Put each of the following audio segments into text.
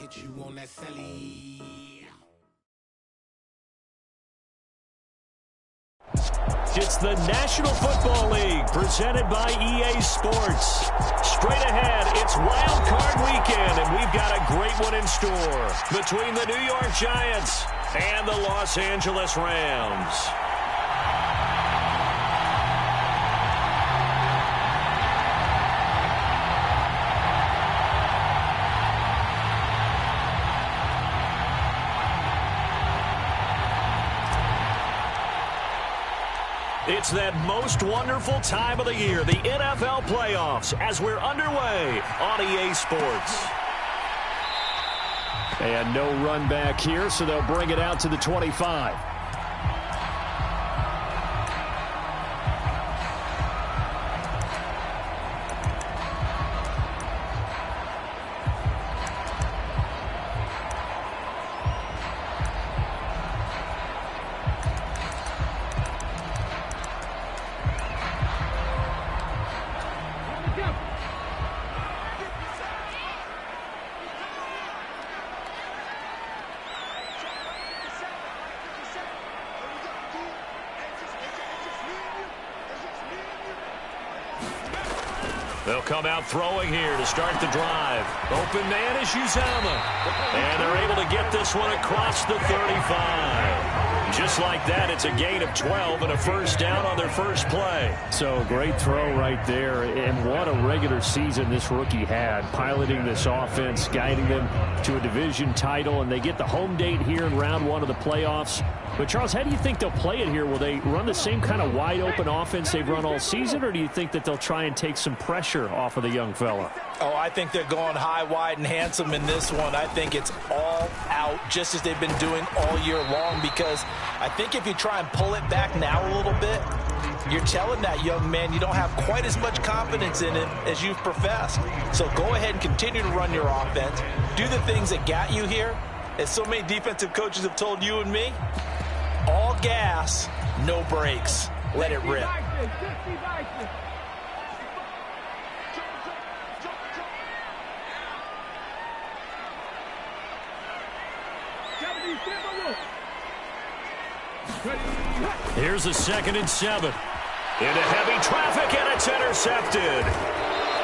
get you on that celly. It's the National Football League presented by EA Sports. Straight ahead, it's Wild Card Weekend, and we've got a great one in store between the New York Giants and the Los Angeles Rams. It's that most wonderful time of the year, the NFL playoffs, as we're underway on EA Sports. And no run back here, so they'll bring it out to the 25. They'll come out throwing here to start the drive. Open man is Uzomah. And they're able to get this one across the 35. Just like that, it's a gain of 12 and a first down on their first play. So great throw right there. And what a regular season this rookie had. Piloting this offense, guiding them to a division title. And they get the home date here in round one of the playoffs. But, Charles, how do you think they'll play it here? Will they run the same kind of wide-open offense they've run all season, or do you think that they'll try and take some pressure off of the young fella? Oh, I think they're going high, wide, and handsome in this one. I think it's all out, just as they've been doing all year long, because I think if you try and pull it back now a little bit, you're telling that young man you don't have quite as much confidence in it as you've professed. So go ahead and continue to run your offense. Do the things that got you here. As so many defensive coaches have told you and me, all gas, no brakes. Let it rip. Here's a 2nd and 7. Into heavy traffic, and it's intercepted.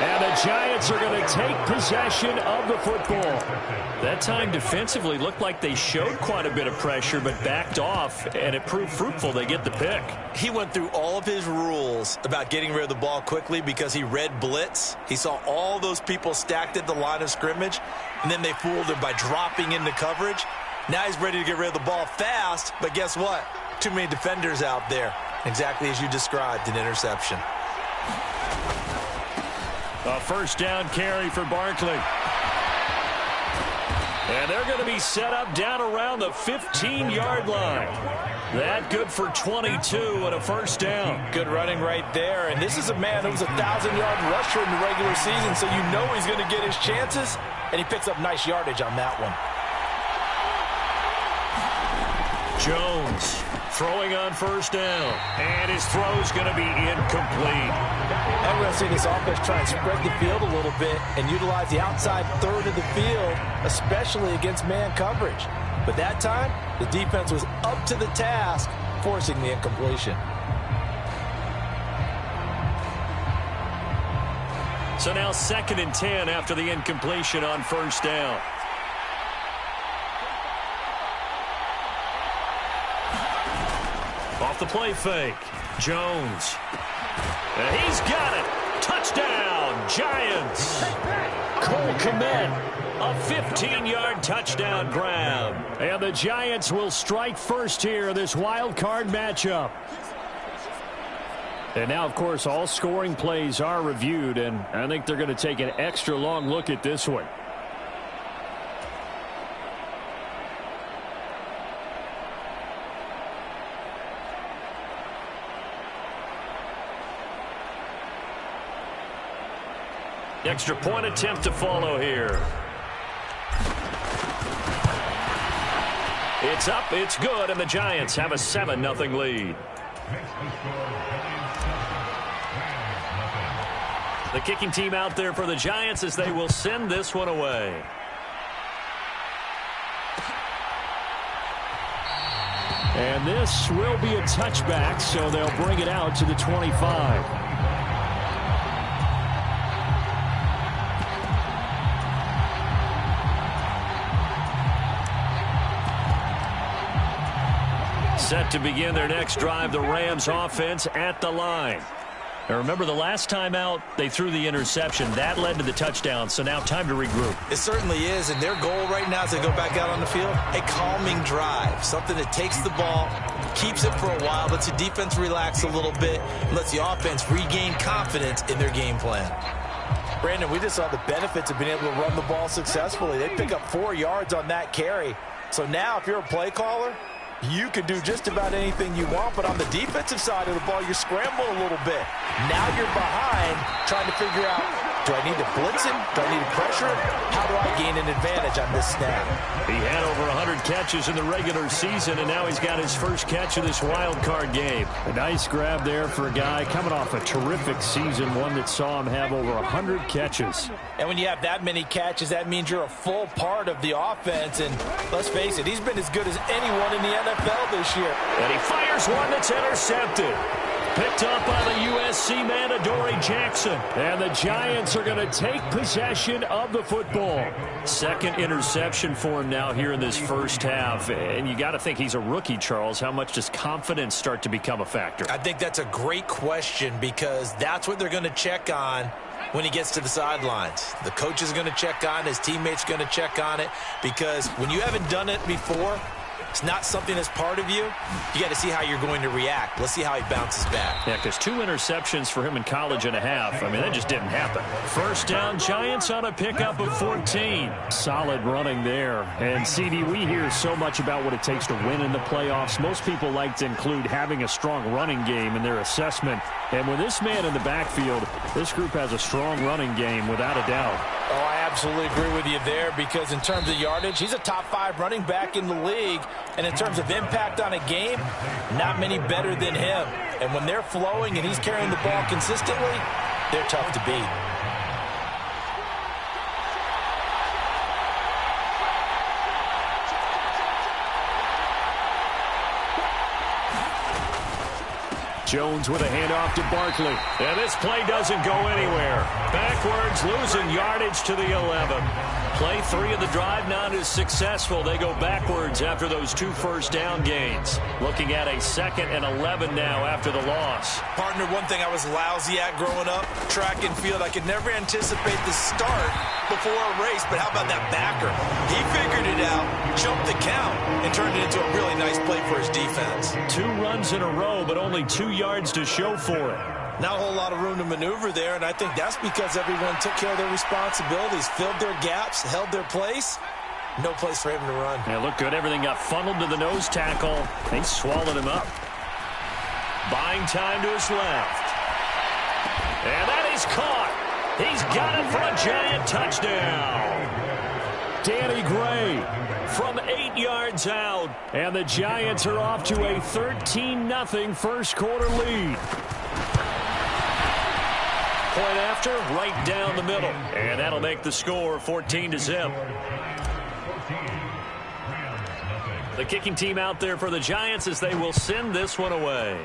And the Giants are going to take possession of the football. That time defensively looked like they showed quite a bit of pressure but backed off, and it proved fruitful. They get the pick. He went through all of his rules about getting rid of the ball quickly because he read blitz. He saw all those people stacked at the line of scrimmage, and then they fooled him by dropping into coverage. Now he's ready to get rid of the ball fast, but guess what? Too many defenders out there. Exactly as you described, an interception. A first down carry for Barkley. And they're going to be set up down around the 15-yard line. That good for 22 and a first down. Good running right there. And this is a man who was a 1,000-yard rusher in the regular season, so you know he's going to get his chances. And he picks up nice yardage on that one. Jones throwing on first down. And his throw's going to be incomplete. And we're going to see this offense try and spread the field a little bit and utilize the outside third of the field, especially against man coverage. But that time, the defense was up to the task, forcing the incompletion. So now 2nd and 10 after the incompletion on first down. Off the play fake, Jones. And he's got it. Touchdown, Giants. Cole Kmet, a 15-yard touchdown grab. And the Giants will strike first here in this wild card matchup. And now, of course, all scoring plays are reviewed, and I think they're going to take an extra long look at this one. Extra point attempt to follow here. It's up, it's good, and the Giants have a 7-0 lead. The kicking team out there for the Giants as they will send this one away. And this will be a touchback, so they'll bring it out to the 25. Set to begin their next drive, the Rams offense at the line. Now remember, the last time out, they threw the interception. That led to the touchdown, so now time to regroup. It certainly is, and their goal right now as they go back out on the field, a calming drive, something that takes the ball, keeps it for a while, lets the defense relax a little bit, and lets the offense regain confidence in their game plan. Brandon, we just saw the benefits of being able to run the ball successfully. They pick up 4 yards on that carry. So now if you're a play caller, you can do just about anything you want, but on the defensive side of the ball, you scramble a little bit. Now you're behind, trying to figure out, do I need to blitz him? Do I need to pressure him? How do I gain an advantage on this snap? He had over 100 catches in the regular season, and now he's got his first catch of this wild card game. A nice grab there for a guy coming off a terrific season, one that saw him have over 100 catches. And when you have that many catches, that means you're a full part of the offense. And let's face it, he's been as good as anyone in the NFL this year. And he fires one that's intercepted. Picked up by the USC man, Adoree Jackson. And the Giants are going to take possession of the football. Second interception for him now here in this first half. And you got to think he's a rookie, Charles. How much does confidence start to become a factor? I think that's a great question, because that's what they're going to check on when he gets to the sidelines. The coach is going to check on, his teammates are going to check on it, because when you haven't done it before, it's not something that's part of you. You got to see how you're going to react. Let's see how he bounces back. Yeah, because 2 interceptions for him in college and a half. I mean, that just didn't happen. First down, Giants on a pickup of 14. Solid running there. And, CD, we hear so much about what it takes to win in the playoffs. Most people like to include having a strong running game in their assessment. And with this man in the backfield, this group has a strong running game without a doubt. Oh, I absolutely agree with you there, because in terms of yardage, he's a top 5 running back in the league. And in terms of impact on a game, not many better than him. And when they're flowing and he's carrying the ball consistently, they're tough to beat. Jones with a handoff to Barkley. And this play doesn't go anywhere. Backwards, losing yardage to the 11. Play 3 of the drive not as successful. They go backwards after those 2 first down gains. Looking at a 2nd and 11 now after the loss. Partner, one thing I was lousy at growing up, track and field, I could never anticipate the start before a race, but how about that backer? He figured it out, jumped the count, and turned it into a really nice play for his defense. 2 runs in a row, but only 2 yards to show for it. Not a whole lot of room to maneuver there, and I think that's because everyone took care of their responsibilities, filled their gaps, held their place. No place for him to run. Yeah, looked good. Everything got funneled to the nose tackle. They swallowed him up. Buying time to his left. And that is caught. He's got it for a Giant touchdown. Danny Gray from 8 yards out. And the Giants are off to a 13-0 first quarter lead. Point after, right down the middle. And that'll make the score 14-0. The kicking team out there for the Giants as they will send this one away.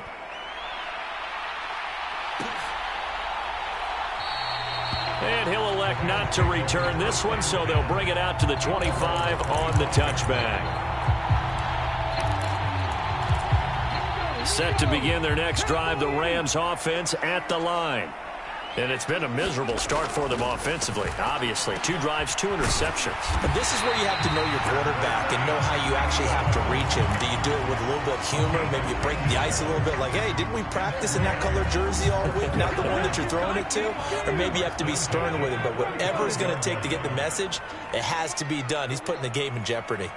And he'll elect not to return this one, so they'll bring it out to the 25 on the touchback. Set to begin their next drive, the Rams offense at the line. And it's been a miserable start for them offensively. Obviously, 2 drives, 2 interceptions. But this is where you have to know your quarterback and know how you actually have to reach him. Do you do it with a little bit of humor? Maybe you break the ice a little bit, like, hey, didn't we practice in that color jersey all week? Not the one that you're throwing it to? Or maybe you have to be stern with him. But whatever it's going to take to get the message, it has to be done. He's putting the game in jeopardy.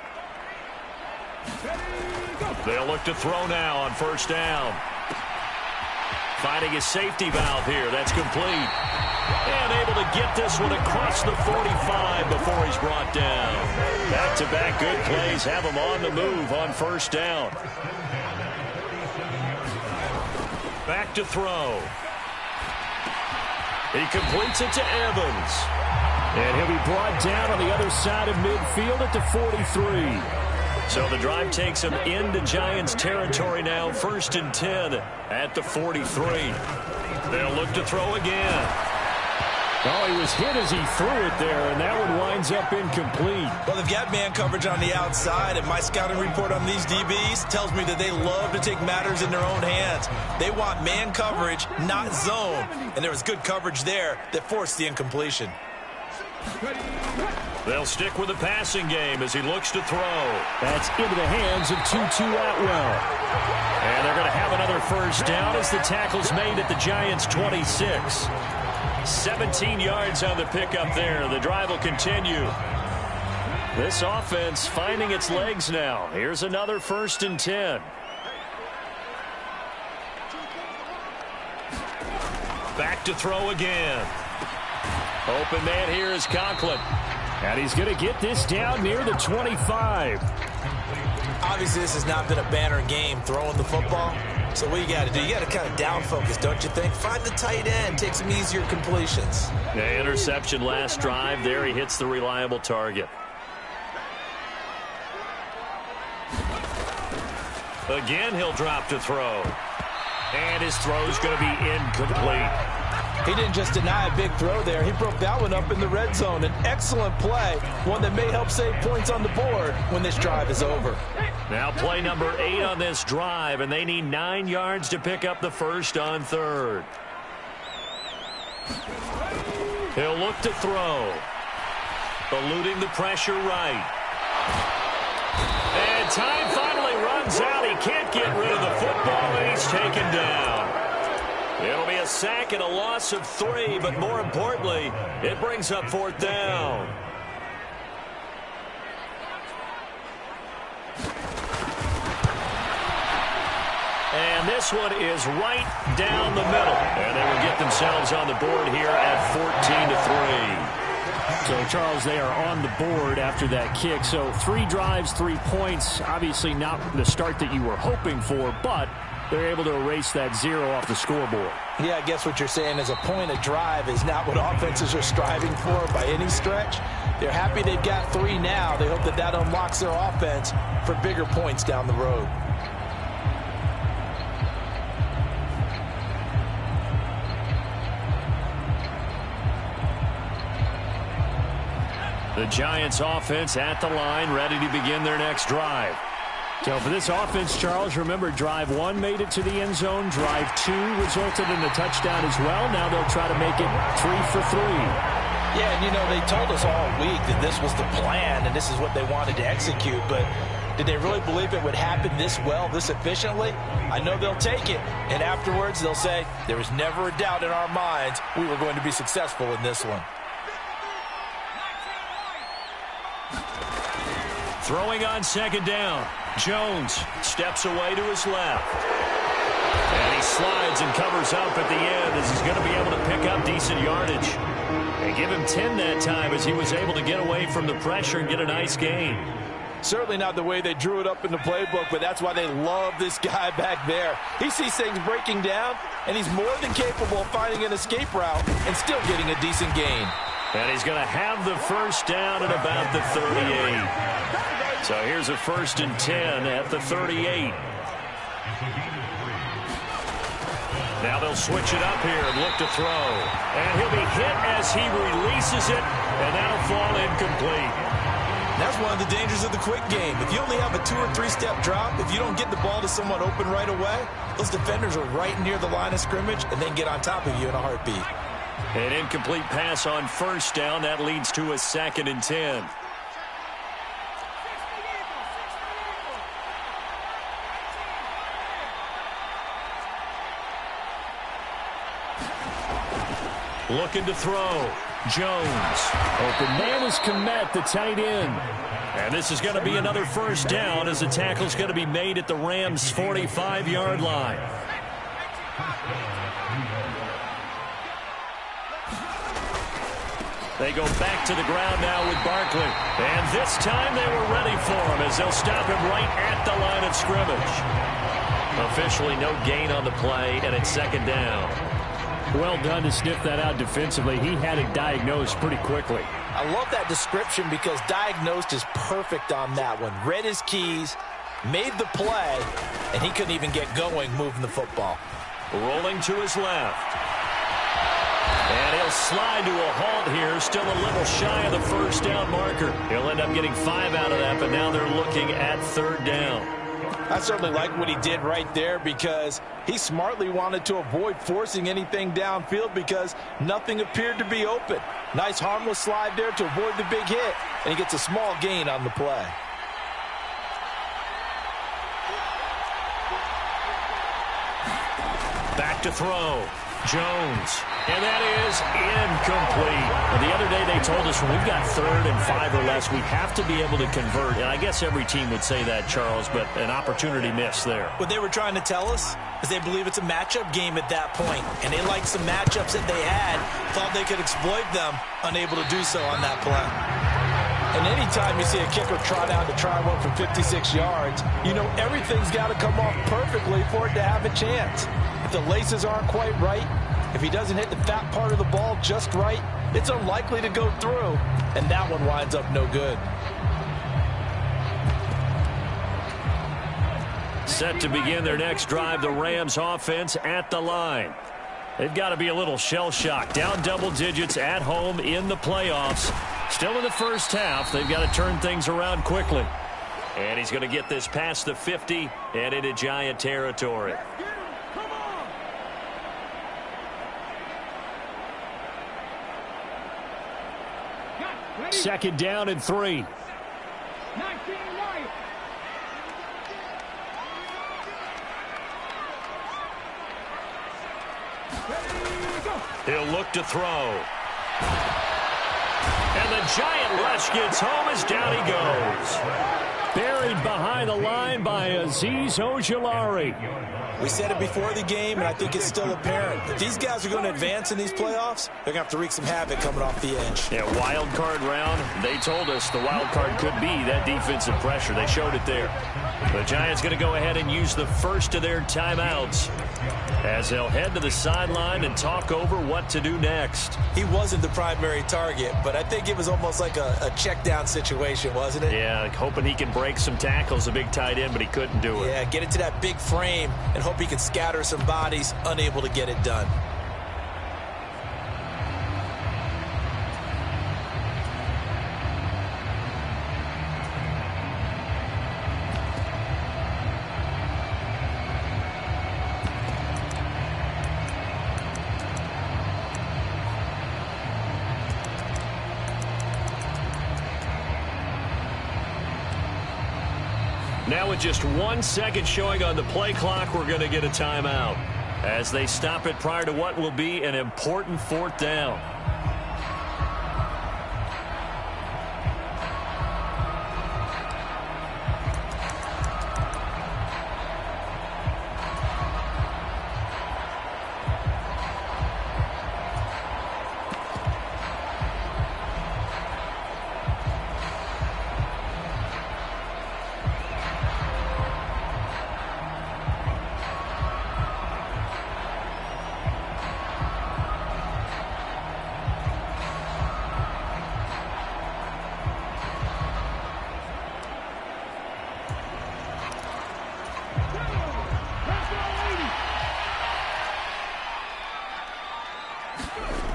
They'll look to throw now on first down. Finding his safety valve here. That's complete. And able to get this one across the 45 before he's brought down. Back-to-back good plays have him on the move on first down. Back to throw. He completes it to Evans. And he'll be brought down on the other side of midfield at the 43. So the drive takes him into Giants territory now. 1st and 10 at the 43. They'll look to throw again. Oh, he was hit as he threw it there, and that one winds up incomplete. Well, they've got man coverage on the outside, and my scouting report on these DBs tells me that they love to take matters in their own hands. They want man coverage, not zone, and there was good coverage there that forced the incompletion. They'll stick with the passing game as he looks to throw. That's into the hands of Tutu Atwell. And they're going to have another first down as the tackle's made at the Giants' 26. 17 yards on the pickup there. The drive will continue. This offense finding its legs now. Here's another 1st and 10. Back to throw again. Open man here is Conklin. And he's going to get this down near the 25. Obviously, this has not been a banner game throwing the football. So what you got to do, you got to kind of down focus, don't you think? Find the tight end, take some easier completions. The interception last drive there. He hits the reliable target. Again, he'll drop to throw. And his throw's going to be incomplete. He didn't just deny a big throw there. He broke that one up in the red zone. An excellent play, one that may help save points on the board when this drive is over. Now play number 8 on this drive, and they need 9 yards to pick up the first on 3rd. He'll look to throw. Eluding the pressure right. And time finally runs out. He can't get rid of the football, and he's taken down. It'll be a sack and a loss of 3, but more importantly, it brings up 4th down. And this one is right down the middle. And they will get themselves on the board here at 14-3. So, Charles, they are on the board after that kick. So 3 drives, 3 points. Obviously not the start that you were hoping for, but they're able to erase that 0 off the scoreboard. Yeah, I guess what you're saying is a point a drive is not what offenses are striving for by any stretch. They're happy they've got 3 now. They hope that that unlocks their offense for bigger points down the road. The Giants offense at the line, ready to begin their next drive. So for this offense, Charles, remember, drive 1 made it to the end zone. Drive 2 resulted in a touchdown as well. Now they'll try to make it 3 for 3. Yeah, and you know, they told us all week that this was the plan and this is what they wanted to execute, but did they really believe it would happen this well, this efficiently? I know they'll take it, and afterwards they'll say, there was never a doubt in our minds we were going to be successful in this one. Throwing on 2nd down. Jones steps away to his left. And he slides and covers up at the end as he's going to be able to pick up decent yardage. They give him 10 that time as he was able to get away from the pressure and get a nice gain. Certainly not the way they drew it up in the playbook, but that's why they love this guy back there. He sees things breaking down, and he's more than capable of finding an escape route and still getting a decent gain. And he's going to have the first down at about the 38. So here's a 1st and 10 at the 38. Now they'll switch it up here and look to throw. And he'll be hit as he releases it, and that'll fall incomplete. That's one of the dangers of the quick game. If you only have a 2 or 3 step drop, if you don't get the ball to someone open right away, those defenders are right near the line of scrimmage and then get on top of you in a heartbeat. An incomplete pass on 1st down. That leads to a 2nd and 10. Looking to throw. Jones. Open man is Kmet, the tight end. And this is going to be another 1st down as the tackle's going to be made at the Rams' 45-yard line. They go back to the ground now with Barkley. And this time they were ready for him as they'll stop him right at the line of scrimmage. Officially no gain on the play, and it's 2nd down. Well done to sniff that out defensively. He had it diagnosed pretty quickly. I love that description because diagnosed is perfect on that one. Read his keys, made the play, and he couldn't even get going moving the football. Rolling to his left. And he'll slide to a halt here, still a little shy of the first down marker. He'll end up getting 5 out of that, but now they're looking at 3rd down. I certainly like what he did right there because he smartly wanted to avoid forcing anything downfield because nothing appeared to be open. Nice harmless slide there to avoid the big hit, and he gets a small gain on the play. Back to throw. Jones. And that is incomplete. Well, the other day they told us when we've got 3rd and 5 or less, we have to be able to convert. And I guess every team would say that, Charles, but an opportunity missed there. What they were trying to tell us is they believe it's a matchup game at that point. And they liked some matchups that they had, thought they could exploit them, unable to do so on that play. And anytime you see a kicker trot out to try one from 56 yards, you know everything's got to come off perfectly for it to have a chance. If the laces aren't quite right, if he doesn't hit the fat part of the ball just right, it's unlikely to go through, and that one winds up no good. Set to begin their next drive, the Rams offense at the line. They've got to be a little shell-shocked. Down double digits at home in the playoffs. Still in the first half. They've got to turn things around quickly. And he's going to get this past the 50 and into Giant territory. Second down and 3. He'll look to throw. And the Giant rush gets home as down he goes. Buried behind the line by Azeez Ojulari. We said it before the game, and I think it's still apparent. If these guys are going to advance in these playoffs, they're going to have to wreak some havoc coming off the edge. Yeah, wild card round. They told us the wild card could be that defensive pressure. They showed it there. The Giants going to go ahead and use the first of their timeouts as they'll head to the sideline and talk over what to do next. He wasn't the primary target, but I think it was almost like a check down situation, wasn't it? Yeah, like hoping he can break some tackles, a big tight end, but he couldn't do it. Yeah, get into that big frame and hope he can scatter some bodies, unable to get it done. Now with just 1 second showing on the play clock, we're going to get a timeout as they stop it prior to what will be an important 4th down.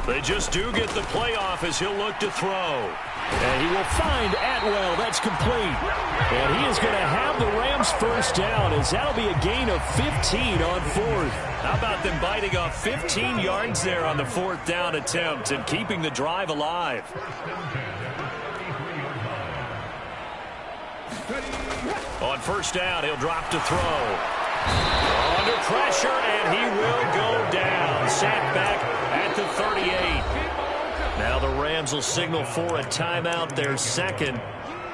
They just do get the playoff as he'll look to throw. And he will find Atwell. That's complete. And he is going to have the Rams first down as that'll be a gain of 15 on 4th. How about them biting off 15 yards there on the 4th down attempt and keeping the drive alive? On first down, he'll drop to throw. Under pressure, and he will go down. Sacked back at the 38. Now the Rams will signal for a timeout, their second,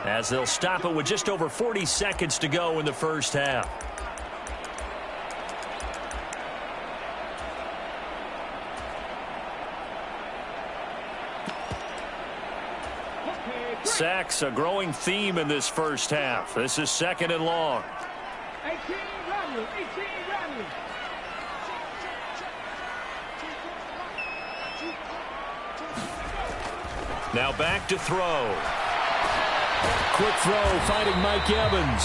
as they'll stop it with just over 40 seconds to go in the first half. Sacks, a growing theme in this first half. This is 2nd and long. 18 Rodney. Now back to throw. Quick throw, finding Mike Evans.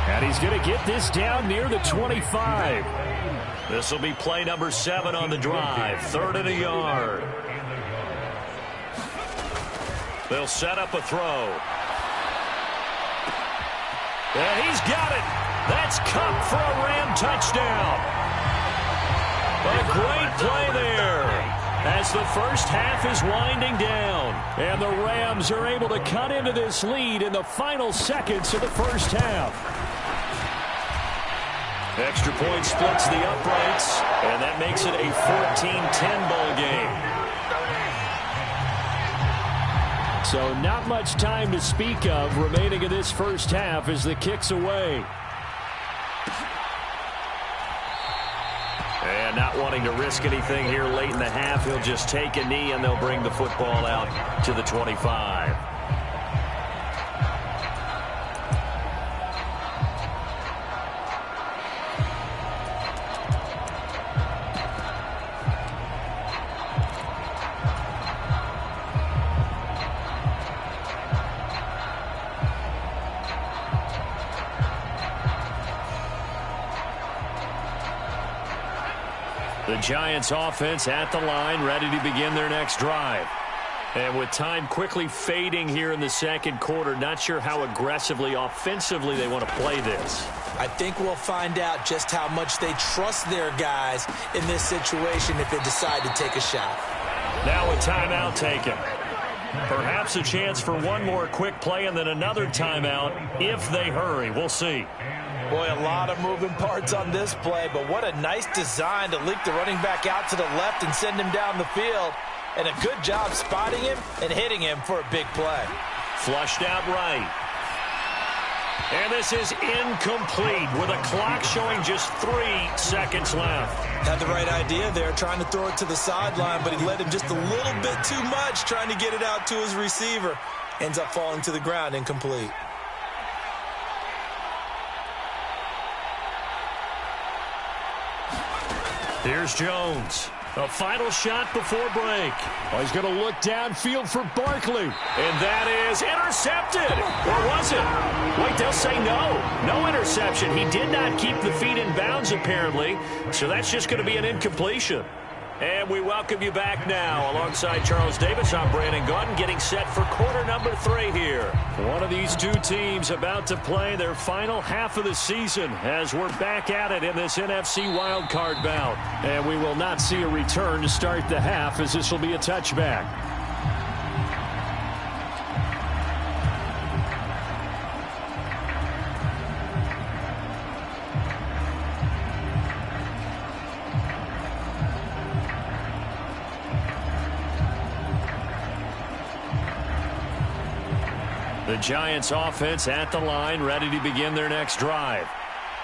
And he's going to get this down near the 25. This will be play number 7 on the drive. 3rd and a yard. They'll set up a throw. And he's got it. That's Kupp for a Ram touchdown. A great play there as the first half is winding down. And the Rams are able to cut into this lead in the final seconds of the first half. Extra point splits the uprights, and that makes it a 14-10 ball game. So not much time to speak of remaining in this first half as the kick's away. And not wanting to risk anything here late in the half, he'll just take a knee and they'll bring the football out to the 25. The Giants offense at the line, ready to begin their next drive. And with time quickly fading here in the second quarter, not sure how aggressively, offensively they want to play this. I think we'll find out just how much they trust their guys in this situation if they decide to take a shot. Now a timeout taken. Perhaps a chance for one more quick play and then another timeout if they hurry. We'll see. Boy, a lot of moving parts on this play, but what a nice design to leak the running back out to the left and send him down the field. And a good job spotting him and hitting him for a big play. Flushed out right. And this is incomplete with a clock showing just 3 seconds left. Had the right idea there, trying to throw it to the sideline, but he led him just a little bit too much, trying to get it out to his receiver. Ends up falling to the ground, incomplete. Here's Jones. A final shot before break. Oh, he's going to look downfield for Barkley. And that is intercepted. Or was it? Wait, they'll say no. No interception. He did not keep the feet in bounds, apparently. So that's just going to be an incompletion. And we welcome you back now. Alongside Charles Davis, I'm Brandon Gaudin, getting set for quarter number 3 here. One of these two teams about to play their final half of the season as we're back at it in this NFC wildcard bout. And we will not see a return to start the half as this will be a touchback. The Giants offense at the line, ready to begin their next drive.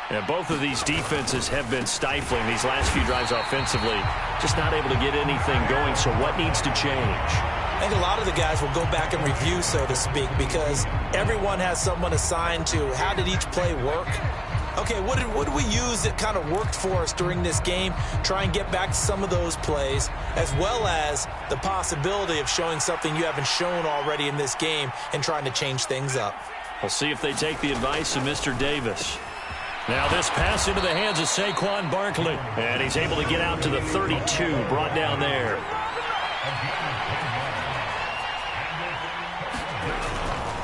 And both of these defenses have been stifling these last few drives offensively. Just not able to get anything going, so what needs to change? I think a lot of the guys will go back and review, so to speak, because everyone has someone assigned to how did each play work. Okay, what did we use that kind of worked for us during this game? Try and get back to some of those plays, as well as the possibility of showing something you haven't shown already in this game and trying to change things up. We'll see if they take the advice of Mr. Davis. Now this pass into the hands of Saquon Barkley. And he's able to get out to the 32, brought down there.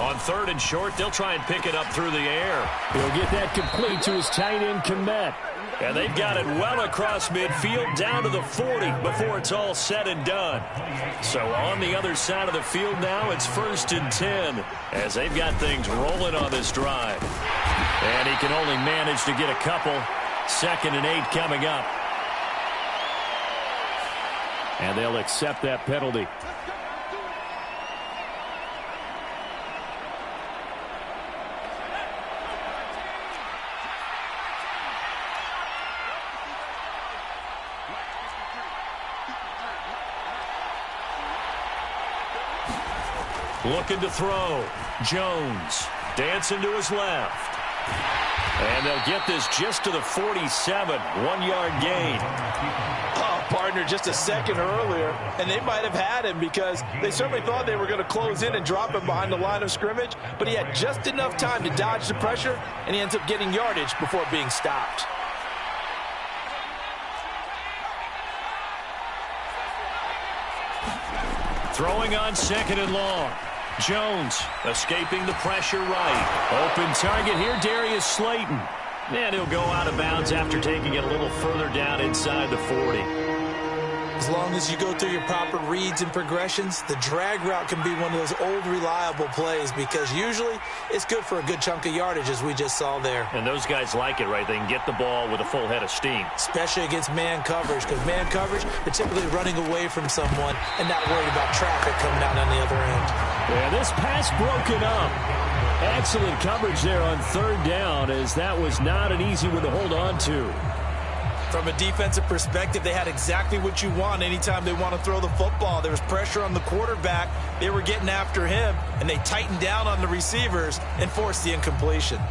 On 3rd and short, they'll try and pick it up through the air. He'll get that complete to his tight end, Kmet. And they've got it well across midfield down to the 40 before it's all said and done. So on the other side of the field now, it's 1st and 10 as they've got things rolling on this drive. And he can only manage to get a couple. 2nd and 8 coming up. And they'll accept that penalty. Looking to throw. Jones dancing to his left. And they'll get this just to the 47, 1-yard gain. Oh, partner, just a second earlier, and they might have had him because they certainly thought they were going to close in and drop him behind the line of scrimmage, but he had just enough time to dodge the pressure, and he ends up getting yardage before being stopped. Throwing on 2nd and long. Jones escaping the pressure right. Open target here, Darius Slayton. And he'll go out of bounds after taking it a little further down inside the 40. As long as you go through your proper reads and progressions, the drag route can be one of those old reliable plays because usually it's good for a good chunk of yardage as we just saw there. And those guys like it, right? They can get the ball with a full head of steam. Especially against man coverage because man coverage, they're typically running away from someone and not worried about traffic coming out on the other end. Yeah, this pass broken up. Excellent coverage there on 3rd down as that was not an easy one to hold on to. From a defensive perspective, they had exactly what you want anytime they want to throw the football. There was pressure on the quarterback. They were getting after him, and they tightened down on the receivers and forced the incompletion.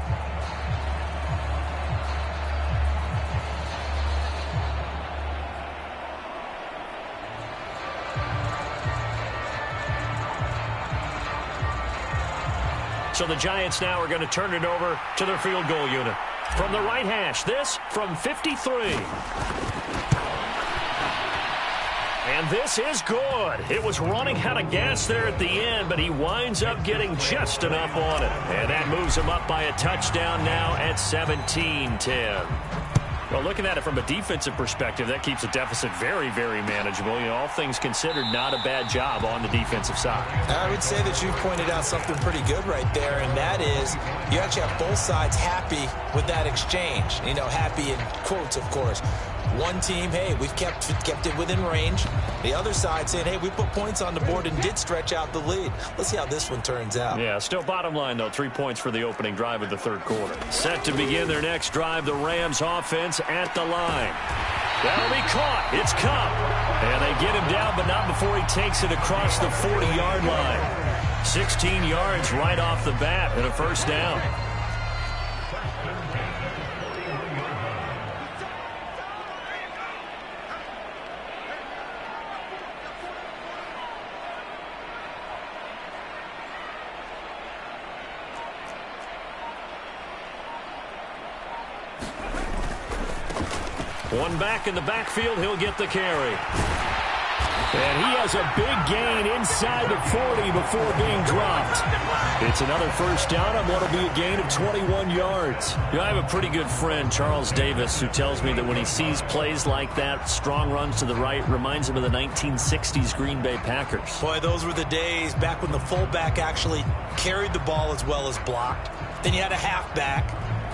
So the Giants now are going to turn it over to their field goal unit. From the right hash, this from 53. And this is good. It was running out of gas there at the end, but he winds up getting just enough on it. And that moves him up by a touchdown now at 17-10. Well, looking at it from a defensive perspective, that keeps the deficit very, very manageable. You know, all things considered, not a bad job on the defensive side. I would say that you've pointed out something pretty good right there, and that is you actually have both sides happy with that exchange. You know, happy in quotes, of course. One team, hey, we've kept it within range. The other side saying, hey, we put points on the board and did stretch out the lead. Let's see how this one turns out. Yeah, still bottom line, though, 3 points for the opening drive of the 3rd quarter. Set to begin their next drive, the Rams offense at the line. That'll be caught. It's Kupp. And they get him down, but not before he takes it across the 40-yard line. 16 yards right off the bat and a 1st down. One back in the backfield, he'll get the carry. And he has a big gain inside the 40 before being dropped. It's another 1st down on what will be a gain of 21 yards. You know, I have a pretty good friend, Charles Davis, who tells me that when he sees plays like that, strong runs to the right, reminds him of the 1960s Green Bay Packers. Boy, those were the days back when the fullback actually carried the ball as well as blocked. Then you had a halfback.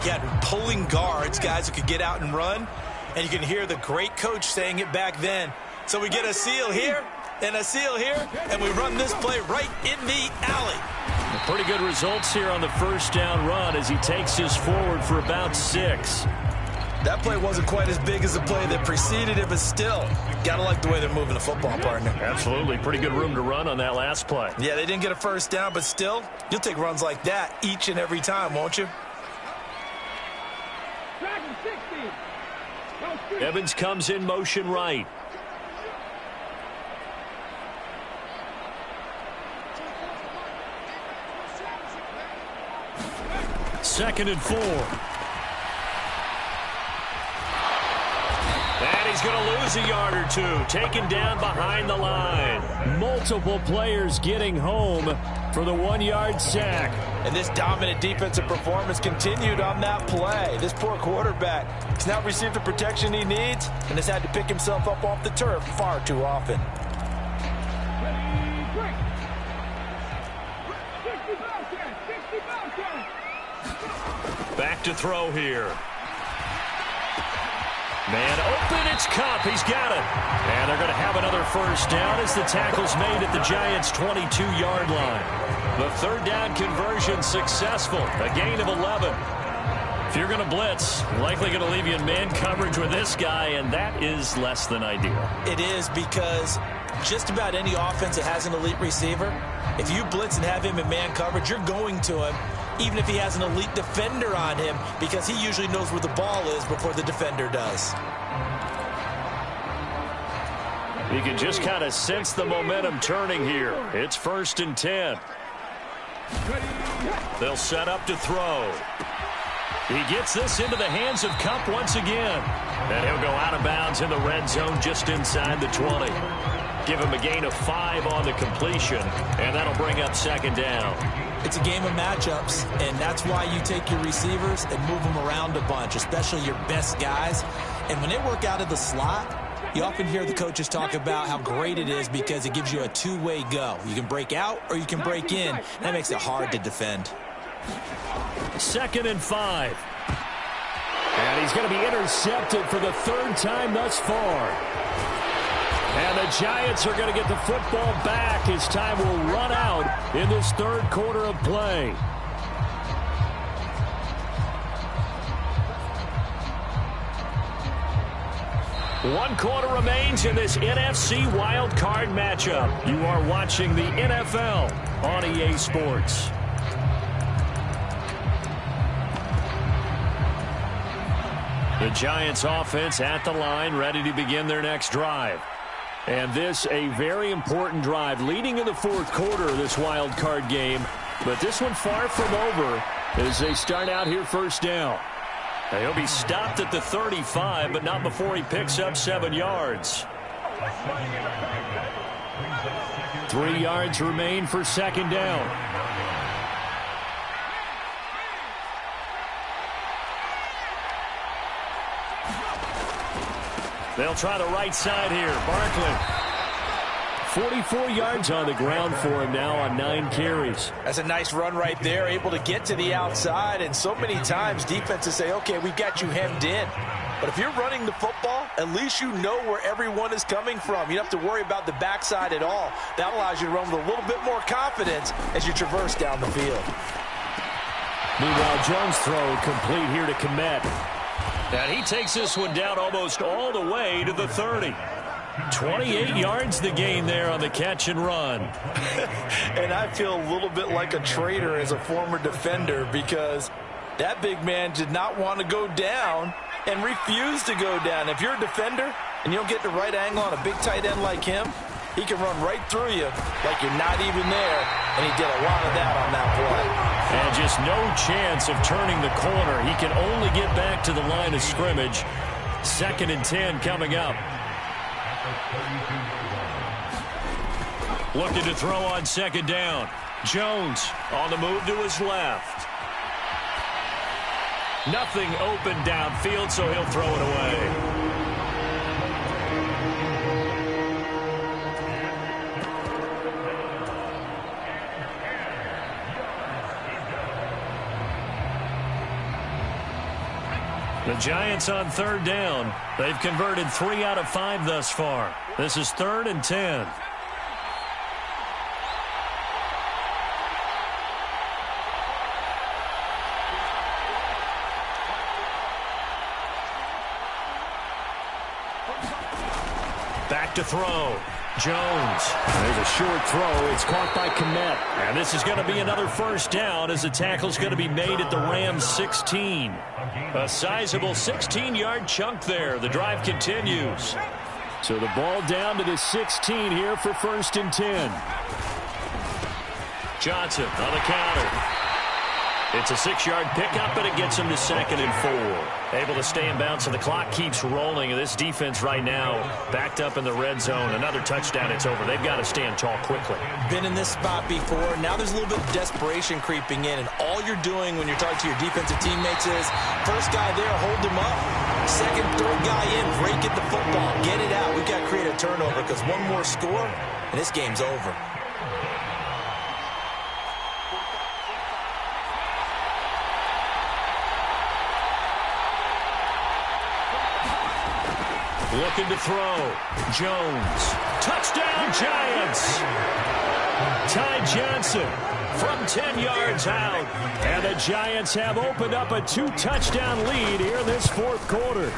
You had pulling guards, guys who could get out and run. And you can hear the great coach saying it back then. So we get a seal here and a seal here, and we run this play right in the alley. Pretty good results here on the 1st down run as he takes his forward for about 6. That play wasn't quite as big as the play that preceded it, but still, gotta like the way they're moving the football, partner. Absolutely. Pretty good room to run on that last play. Yeah, they didn't get a 1st down, but still, you'll take runs like that each and every time, won't you? Evans comes in motion right. Second and 4. And he's going to lose a yard or two. Taken down behind the line. Multiple players getting home for the 1-yard sack. And this dominant defensive performance continued on that play. This poor quarterback has not received the protection he needs and has had to pick himself up off the turf far too often. Back to throw here. Man open, it's Kupp. He's got it. And they're going to have another 1st down as the tackle's made at the Giants' 22-yard line. The 3rd down conversion successful. A gain of 11. If you're going to blitz, likely going to leave you in man coverage with this guy, and that is less than ideal. It is because just about any offense that has an elite receiver, if you blitz and have him in man coverage, you're going to him. even if he has an elite defender on him, because he usually knows where the ball is before the defender does. You can just kind of sense the momentum turning here. It's 1st and 10. They'll set up to throw. He gets this into the hands of Kupp once again. And he'll go out of bounds in the red zone just inside the 20. Give him a gain of 5 on the completion, and that'll bring up 2nd down. It's a game of matchups, and that's why you take your receivers and move them around a bunch, especially your best guys. And when they work out of the slot, you often hear the coaches talk about how great it is because it gives you a two-way go. You can break out or you can break in. That makes it hard to defend. 2nd and 5. And he's going to be intercepted for the 3rd time thus far. And the Giants are going to get the football back as time will run out in this 3rd quarter of play. One quarter remains in this NFC Wild Card matchup. You are watching the NFL on EA Sports. The Giants offense at the line, ready to begin their next drive. And this a very important drive leading in the 4th quarter of this wild card game. But this one far from over as they start out here 1st down. Now, he'll be stopped at the 35, but not before he picks up 7 yards. 3 yards remain for 2nd down. They'll try the right side here. Barkley. 44 yards on the ground for him now on 9 carries. That's a nice run right there, able to get to the outside. And so many times defenses say, okay, we've got you hemmed in. But if you're running the football, at least you know where everyone is coming from. You don't have to worry about the backside at all. That allows you to run with a little bit more confidence as you traverse down the field. Meanwhile, Jones' throw complete here to Kmet. And he takes this one down almost all the way to the 30. 28 yards the gain there on the catch and run. And I feel a little bit like a traitor as a former defender because that big man did not want to go down and refused to go down. If you're a defender and you don't get the right angle on a big tight end like him, he can run right through you like you're not even there, and he did a lot of that on that play. And just no chance of turning the corner. He can only get back to the line of scrimmage. 2nd and 10 coming up. Looking to throw on 2nd down. Jones on the move to his left. Nothing open downfield, so he'll throw it away. The Giants on 3rd down. They've converted 3 out of 5 thus far. This is 3rd and 10. Back to throw. Jones. There's a short throw. It's caught by Kmet. And this is going to be another 1st down as the tackle's going to be made at the Rams 16. A sizable 16-yard chunk there. The drive continues. So the ball down to the 16 here for 1st and 10. Johnson on the counter. It's a 6-yard pickup, and it gets him to 2nd and 4. Able to stay in bounds, and the clock keeps rolling. And this defense right now backed up in the red zone. Another touchdown, it's over. They've got to stand tall quickly. Been in this spot before. Now there's a little bit of desperation creeping in, and all you're doing when you're talking to your defensive teammates is first guy there, hold him up. 2nd, 3rd guy in, break it the football. Get it out. We've got to create a turnover because one more score, and this game's over. Looking to throw. Jones. Touchdown, Giants. Ty Johnson from 10 yards out. And the Giants have opened up a 2-touchdown lead here in this 4th quarter.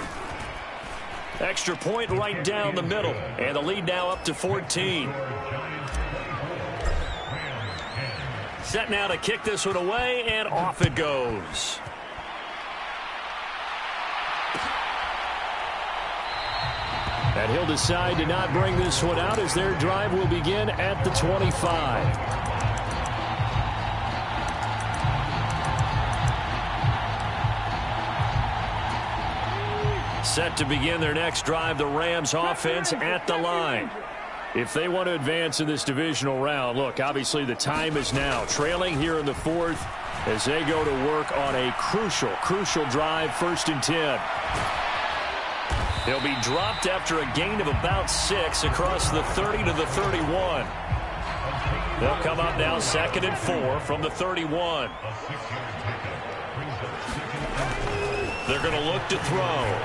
Extra point right down the middle. And the lead now up to 14. Set now to kick this one away, and off it goes. And he'll decide to not bring this one out as their drive will begin at the 25. Set to begin their next drive, the Rams offense at the line. If they want to advance in this divisional round, look, obviously the time is now. Trailing here in the fourth as they go to work on a crucial drive, 1st and 10. They'll be dropped after a gain of about 6 across the 30 to the 31. They'll come up now 2nd and 4 from the 31. They're going to look to throw.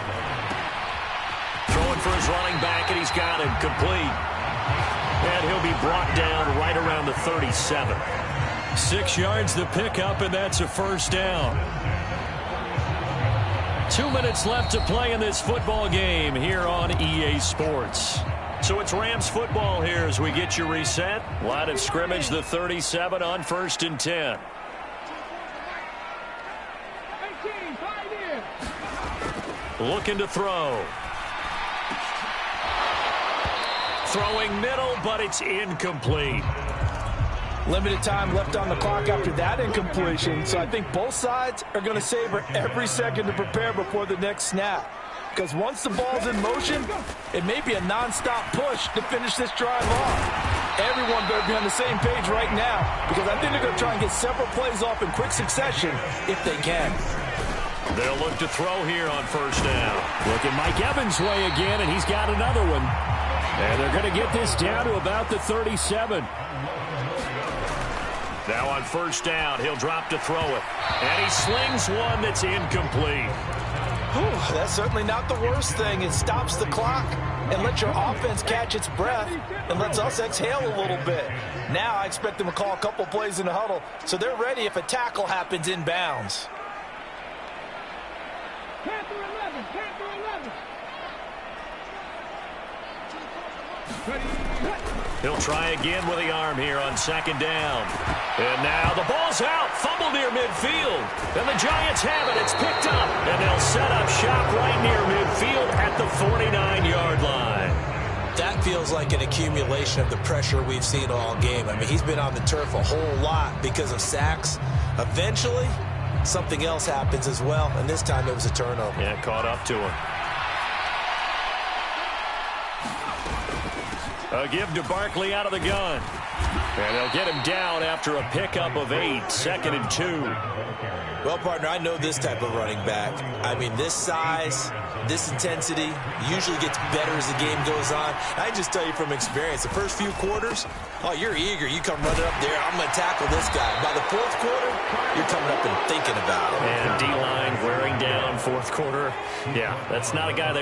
Throwing for his running back, and he's got him complete. And he'll be brought down right around the 37. 6 yards the pickup, and that's a 1st down. 2 minutes left to play in this football game here on EA Sports. So it's Rams football here as we get you reset. Line of scrimmage, the 37 on 1st and 10. Looking to throw. Throwing middle, but it's incomplete. Limited time left on the clock after that incompletion, so I think both sides are going to savor every second to prepare before the next snap. Because once the ball's in motion, it may be a nonstop push to finish this drive off. Everyone better be on the same page right now, because I think they're going to try and get several plays off in quick succession if they can. They'll look to throw here on 1st down. Look at Mike Evans' way again, and he's got another one. And they're going to get this down to about the 37. Now on 1st down, he'll drop to throw it. And he slings one that's incomplete. Whew, that's certainly not the worst thing. It stops the clock and lets your offense catch its breath and lets us exhale a little bit. Now I expect them to call a couple plays in the huddle so they're ready if a tackle happens inbounds. Panther 11, Panther 11. He'll try again with the arm here on 2nd down. And now the ball's out. Fumble near midfield. And the Giants have it. It's picked up. And they'll set up shop right near midfield at the 49-yard line. That feels like an accumulation of the pressure we've seen all game. I mean, he's been on the turf a whole lot because of sacks. Eventually, something else happens as well, and this time it was a turnover. Yeah, caught up to him. A give to Barkley out of the gun. And they'll get him down after a pickup of 8, 2nd and 2. Well, partner, I know this type of running back. I mean, this size, this intensity usually gets better as the game goes on. I just tell you from experience, the first few quarters, oh, you're eager. You come running up there, I'm going to tackle this guy. By the 4th quarter, you're coming up and thinking about it. And D-line wearing down 4th quarter. Yeah, that's not a guy they want.